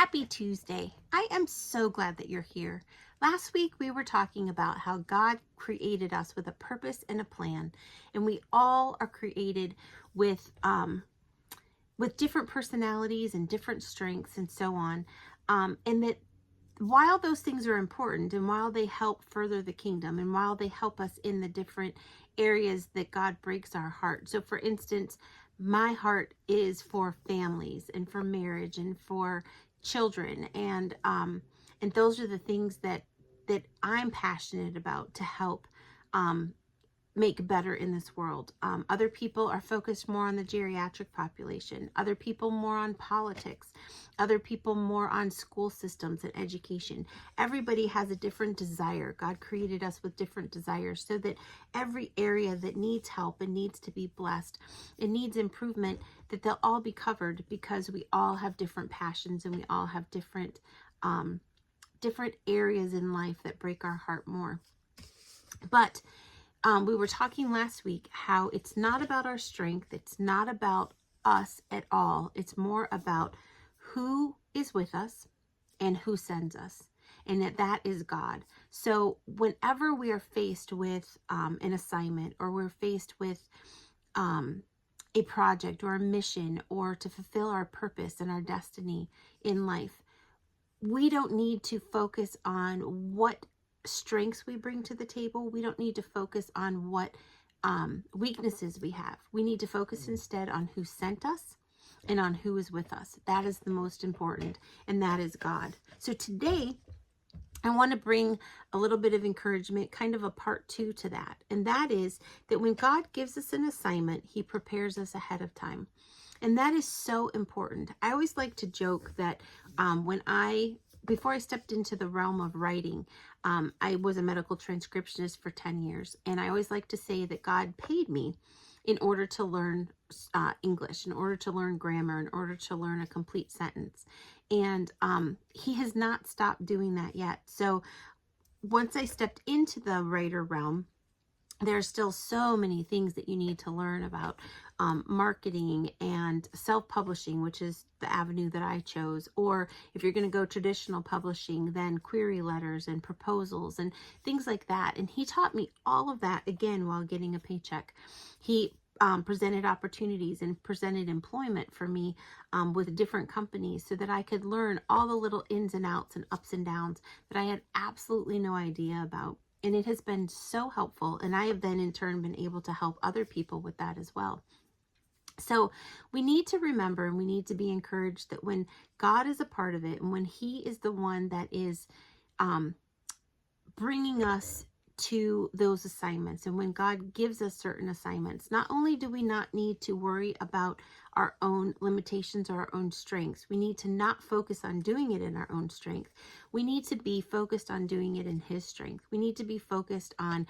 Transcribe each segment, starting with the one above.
Happy Tuesday. I am so glad that you're here. Last week we were talking about how God created us with a purpose and a plan, and we all are created with different personalities and different strengths and so on. And that while those things are important and while they help further the kingdom and while they help us in the different areas that God breaks our heart. So for instance, my heart is for families and for marriage and for children, and those are the things that I'm passionate about to help um make better in this world. Other people are focused more on the geriatric population, other people more on politics, other people more on school systems and education. Everybody has a different desire. God created us with different desires so that every area that needs help and needs to be blessed and needs improvement, that they'll all be covered, because we all have different passions and we all have different areas in life that break our heart more. But we were talking last week how it's not about our strength. It's not about us at all. It's more about who is with us and who sends us, and that is God. So whenever we are faced with an assignment, or we're faced with a project or a mission, or to fulfill our purpose and our destiny in life, we don't need to focus on what strengths we bring to the table. We don't need to focus on what weaknesses we have. We need to focus instead on who sent us and on who is with us. That is the most important, and that is God. So today, I want to bring a little bit of encouragement, kind of a part 2 to that. And that is that when God gives us an assignment, he prepares us ahead of time. And that is so important. I always like to joke that before I stepped into the realm of writing, I was a medical transcriptionist for 10 years. And I always like to say that God paid me in order to learn English, in order to learn grammar, in order to learn a complete sentence. And he has not stopped doing that yet. So once I stepped into the writer realm, there's still so many things that you need to learn about marketing and self-publishing, which is the avenue that I chose. Or if you're going to go traditional publishing, then query letters and proposals and things like that. And he taught me all of that, again, while getting a paycheck. He presented opportunities and presented employment for me with different companies, so that I could learn all the little ins and outs and ups and downs that I had absolutely no idea about. And it has been so helpful. And I have then in turn been able to help other people with that as well. So we need to remember, and we need to be encouraged, that when God is a part of it, and when he is the one that is bringing us to those assignments, and when God gives us certain assignments, not only do we not need to worry about our own limitations or our own strengths, we need to not focus on doing it in our own strength. We need to be focused on doing it in his strength. We need to be focused on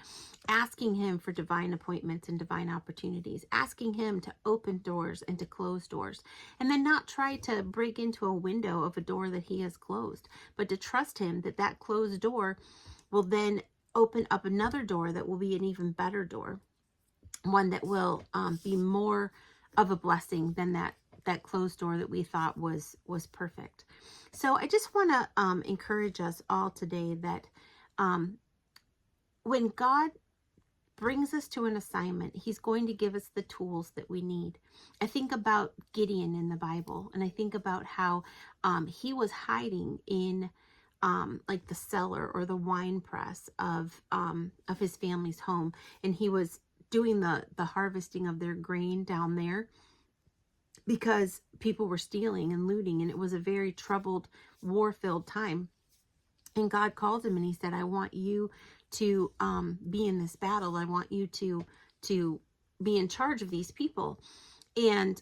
asking him for divine appointments and divine opportunities, asking him to open doors and to close doors, and then not try to break into a window of a door that he has closed, but to trust him that that closed door will then open up another door that will be an even better door, one that will be more of a blessing than that closed door that we thought was perfect. So I just want to encourage us all today that when God brings us to an assignment, he's going to give us the tools that we need. I think about Gideon in the Bible, and I think about how he was hiding in like the cellar or the wine press of his family's home, and he was doing the harvesting of their grain down there because people were stealing and looting, and it was a very troubled, war-filled time. And God called him and he said, I want you to be in this battle. I want you to be in charge of these people. And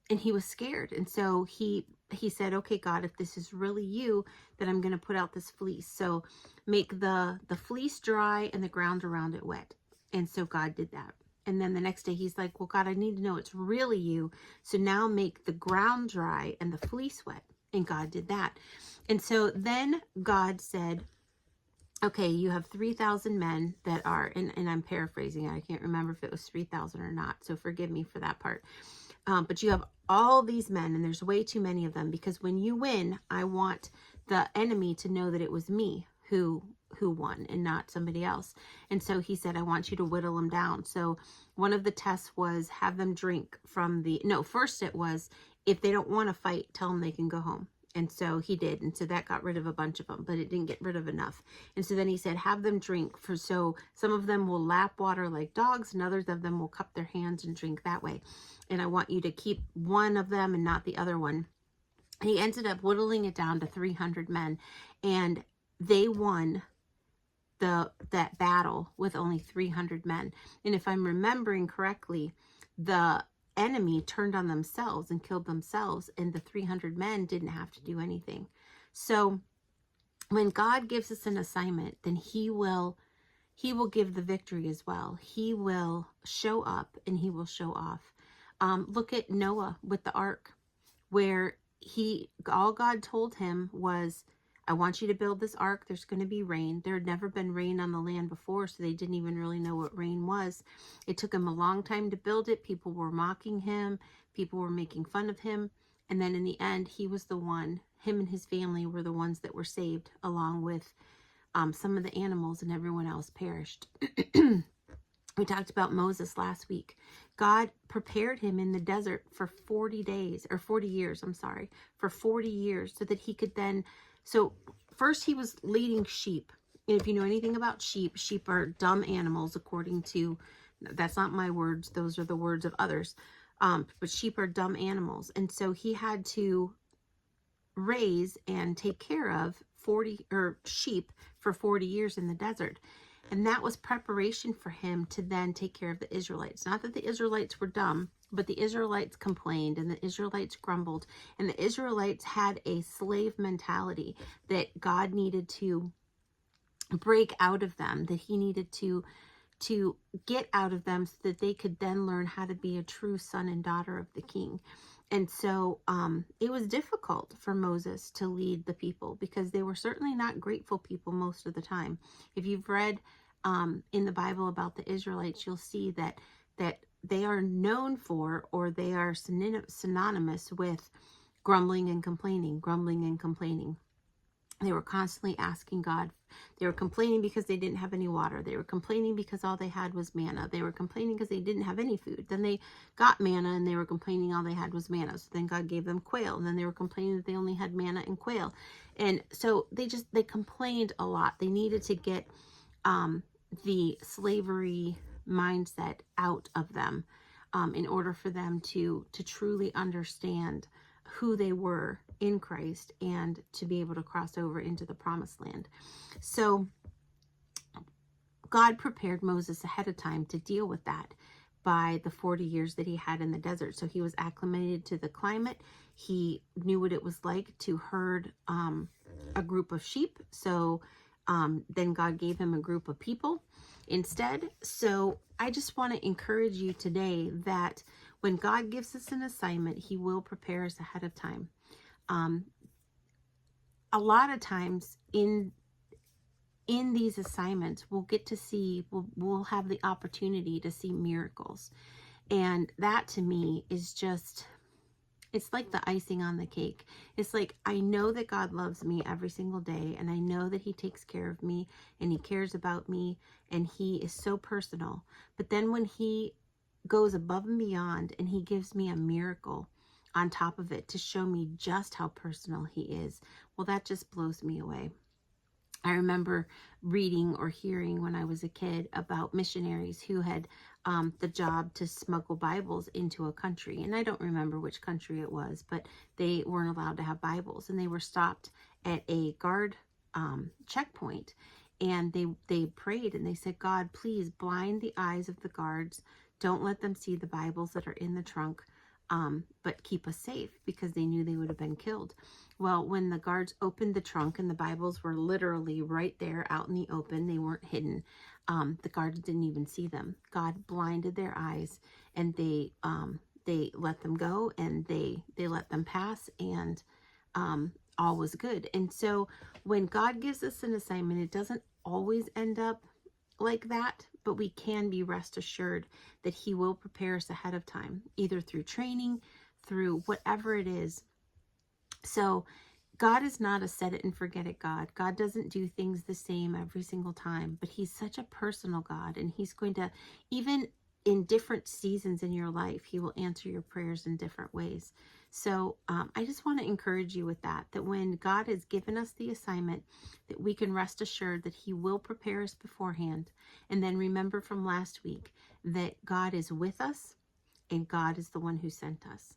he was scared. And so he said, okay, God, if this is really you, then I'm going to put out this fleece. So make the fleece dry and the ground around it wet. And so God did that. And then the next day he's like, well, God, I need to know it's really you. So now make the ground dry and the fleece wet. And God did that. And so then God said, okay, you have 3,000 men that are, and I'm paraphrasing it. I can't remember if it was 3,000 or not. So forgive me for that part. But you have all these men, and there's way too many of them, because when you win, I want the enemy to know that it was me who won and not somebody else. And so he said, I want you to whittle them down. So one of the tests was have them drink from the, no, first it was, if they don't want to fight, tell them they can go home. And so he did. And so that got rid of a bunch of them, but it didn't get rid of enough. And so then he said, have them drink so some of them will lap water like dogs, and others of them will cup their hands and drink that way. And I want you to keep one of them and not the other one. And he ended up whittling it down to 300 men, and they won that battle with only 300 men. And if I'm remembering correctly, the enemy turned on themselves and killed themselves, and the 300 men didn't have to do anything. So when God gives us an assignment, then he will give the victory as well. He will show up and he will show off. Look at Noah with the ark, where all God told him was, I want you to build this ark. There's going to be rain. There had never been rain on the land before, so they didn't even really know what rain was. It took him a long time to build it. People were mocking him. People were making fun of him. And then in the end, he was the one, him and his family were the ones that were saved, along with some of the animals, and everyone else perished. We talked about Moses last week. God prepared him in the desert for 40 years, for 40 years, so that he could then, so first he was leading sheep. And if you know anything about sheep, sheep are dumb animals, according to, that's not my words, those are the words of others. But sheep are dumb animals. And so he had to raise and take care of sheep for 40 years in the desert. And that was preparation for him to then take care of the Israelites. Not that the Israelites were dumb, but the Israelites complained and the Israelites grumbled. And the Israelites had a slave mentality that God needed to break out of them, that he needed to get out of them, so that they could then learn how to be a true son and daughter of the king. And so it was difficult for Moses to lead the people, because they were certainly not grateful people most of the time. If you've read in the Bible about the Israelites, you'll see that they are known for, or they are synonymous with, grumbling and complaining, grumbling and complaining. They were constantly asking God. They were complaining because they didn't have any water. They were complaining because all they had was manna. They were complaining because they didn't have any food. Then they got manna, and they were complaining all they had was manna. So then God gave them quail, and then they were complaining that they only had manna and quail. And so they complained a lot. They needed to get the slavery mindset out of them in order for them to truly understand who they were in Christ, and to be able to cross over into the promised land. So God prepared Moses ahead of time to deal with that by the 40 years that he had in the desert. So he was acclimated to the climate. He knew what it was like to herd a group of sheep. So then God gave him a group of people instead. So I just want to encourage you today that when God gives us an assignment, he will prepare us ahead of time. A lot of times in these assignments, we'll get to see, we'll have the opportunity to see miracles. And that to me is just, it's like the icing on the cake. It's like, I know that God loves me every single day, and I know that he takes care of me, and he cares about me, and he is so personal. But then when he goes above and beyond, and he gives me a miracle on top of it to show me just how personal he is, well, that just blows me away. I remember reading or hearing when I was a kid about missionaries who had the job to smuggle Bibles into a country. And I don't remember which country it was, but they weren't allowed to have Bibles. And they were stopped at a guard checkpoint. And they prayed and they said, God, please blind the eyes of the guards. Don't let them see the Bibles that are in the trunk, but keep us safe, because they knew they would have been killed. Well, when the guards opened the trunk and the Bibles were literally right there out in the open, they weren't hidden. The guards didn't even see them. God blinded their eyes, and they let them go, and they let them pass, and all was good. And so when God gives us an assignment, it doesn't always end up like that, but we can be rest assured that he will prepare us ahead of time, either through training, through whatever it is. So God is not a set it and forget it God. God doesn't do things the same every single time, but he's such a personal God, and he's going to, even in different seasons in your life, he will answer your prayers in different ways. So I just want to encourage you with that when God has given us the assignment, that we can rest assured that he will prepare us beforehand. And then remember from last week that God is with us and God is the one who sent us.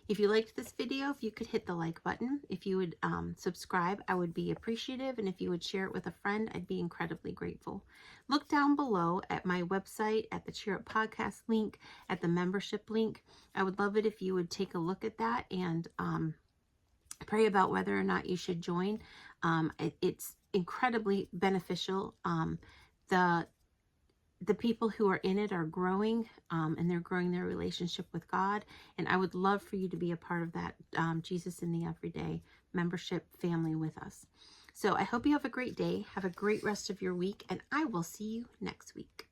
If you liked this video, if you could hit the like button, if you would subscribe, I would be appreciative. And if you would share it with a friend, I'd be incredibly grateful. Look down below at my website, at the Cheer Up Podcast link, at the membership link. I would love it if you would take a look at that and pray about whether or not you should join. It's incredibly beneficial. The people who are in it are growing, and they're growing their relationship with God. And I would love for you to be a part of that Jesus in the Everyday membership family with us. So I hope you have a great day. Have a great rest of your week, and I will see you next week.